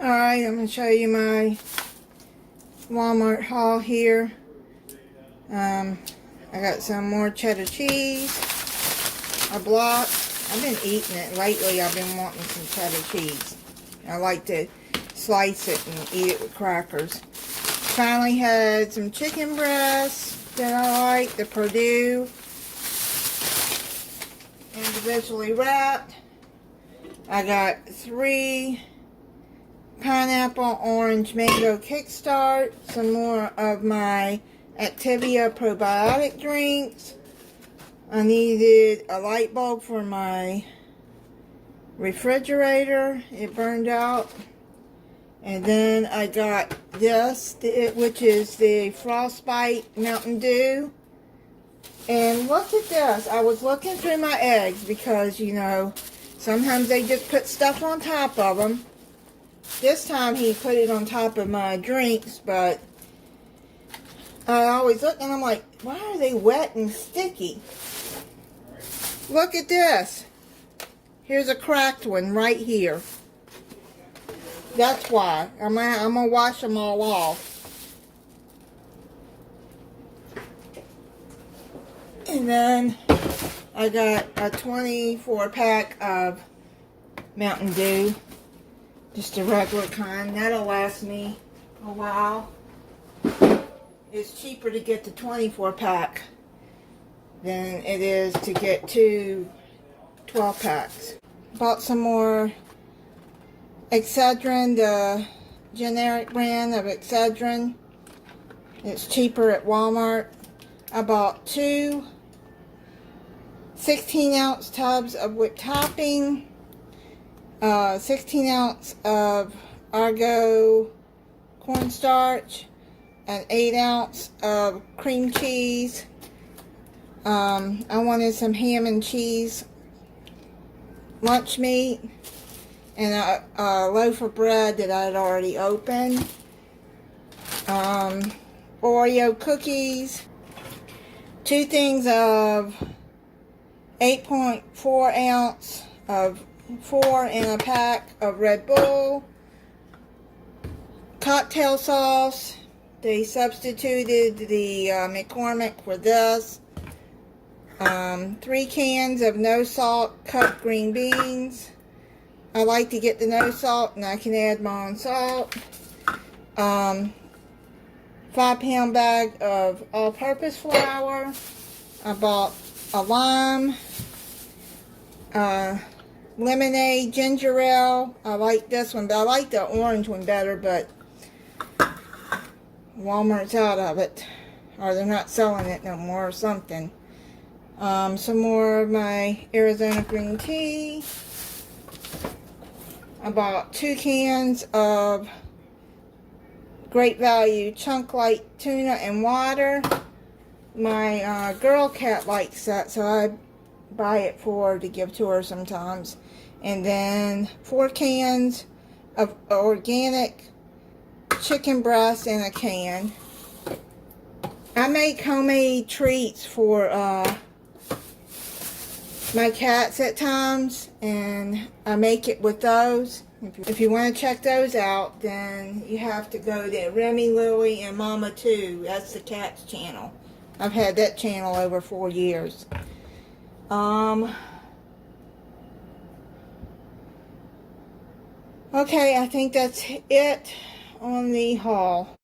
Alright, I'm going to show you my Walmart haul here. I got some more cheddar cheese, a block. I've been eating it lately. I've been wanting some cheddar cheese. I like to slice it and eat it with crackers. Finally had some chicken breasts that I like, the Purdue, individually wrapped. I got 3 pineapple, orange, mango kickstart, some more of my Activia probiotic drinks. I needed a light bulb for my refrigerator. It burned out. And then I got this, which is the Frostbite Mountain Dew. And look at this. I was looking through my eggs because, you know, sometimes they just put stuff on top of them. This time he put it on top of my drinks, but I always look and I'm like, why are they wet and sticky? Look at this. Here's a cracked one right here. That's why. I'm gonna wash them all off. And then I got a 24 pack of Mountain Dew. Just a regular kind. That'll last me a while. It's cheaper to get the 24 pack than it is to get 2 12 packs. Bought some more Excedrin, the generic brand of Excedrin. It's cheaper at Walmart. I bought 2 16-ounce tubs of whipped topping, 16-ounce of Argo cornstarch, an 8-ounce of cream cheese. I wanted some ham and cheese lunch meat, and a loaf of bread that I had already opened. Oreo cookies. 2 things of 8.4 ounce of 4 in a pack of Red Bull. Cocktail sauce. They substituted the McCormick for this. 3 cans of no salt cut green beans. I like to get the no salt and I can add my own salt. 5-pound bag of all-purpose flour. I bought a lime, lemonade, ginger ale. I like this one, but I like the orange one better, but Walmart's out of it. Or they're not selling it no more or something. Some more of my Arizona green tea. I bought 2 cans of Great Value Chunk Light Tuna and water. My girl cat likes that, so I buy it for her to give to her sometimes. And then 4 cans of organic chicken breast in a can. I make homemade treats for my cats at times, and I make it with those. If you want to check those out, then you have to go to Remy, Lily, and Momma 2. That's the cat's channel. I've had that channel over 4 years. Okay, I think that's it on the haul.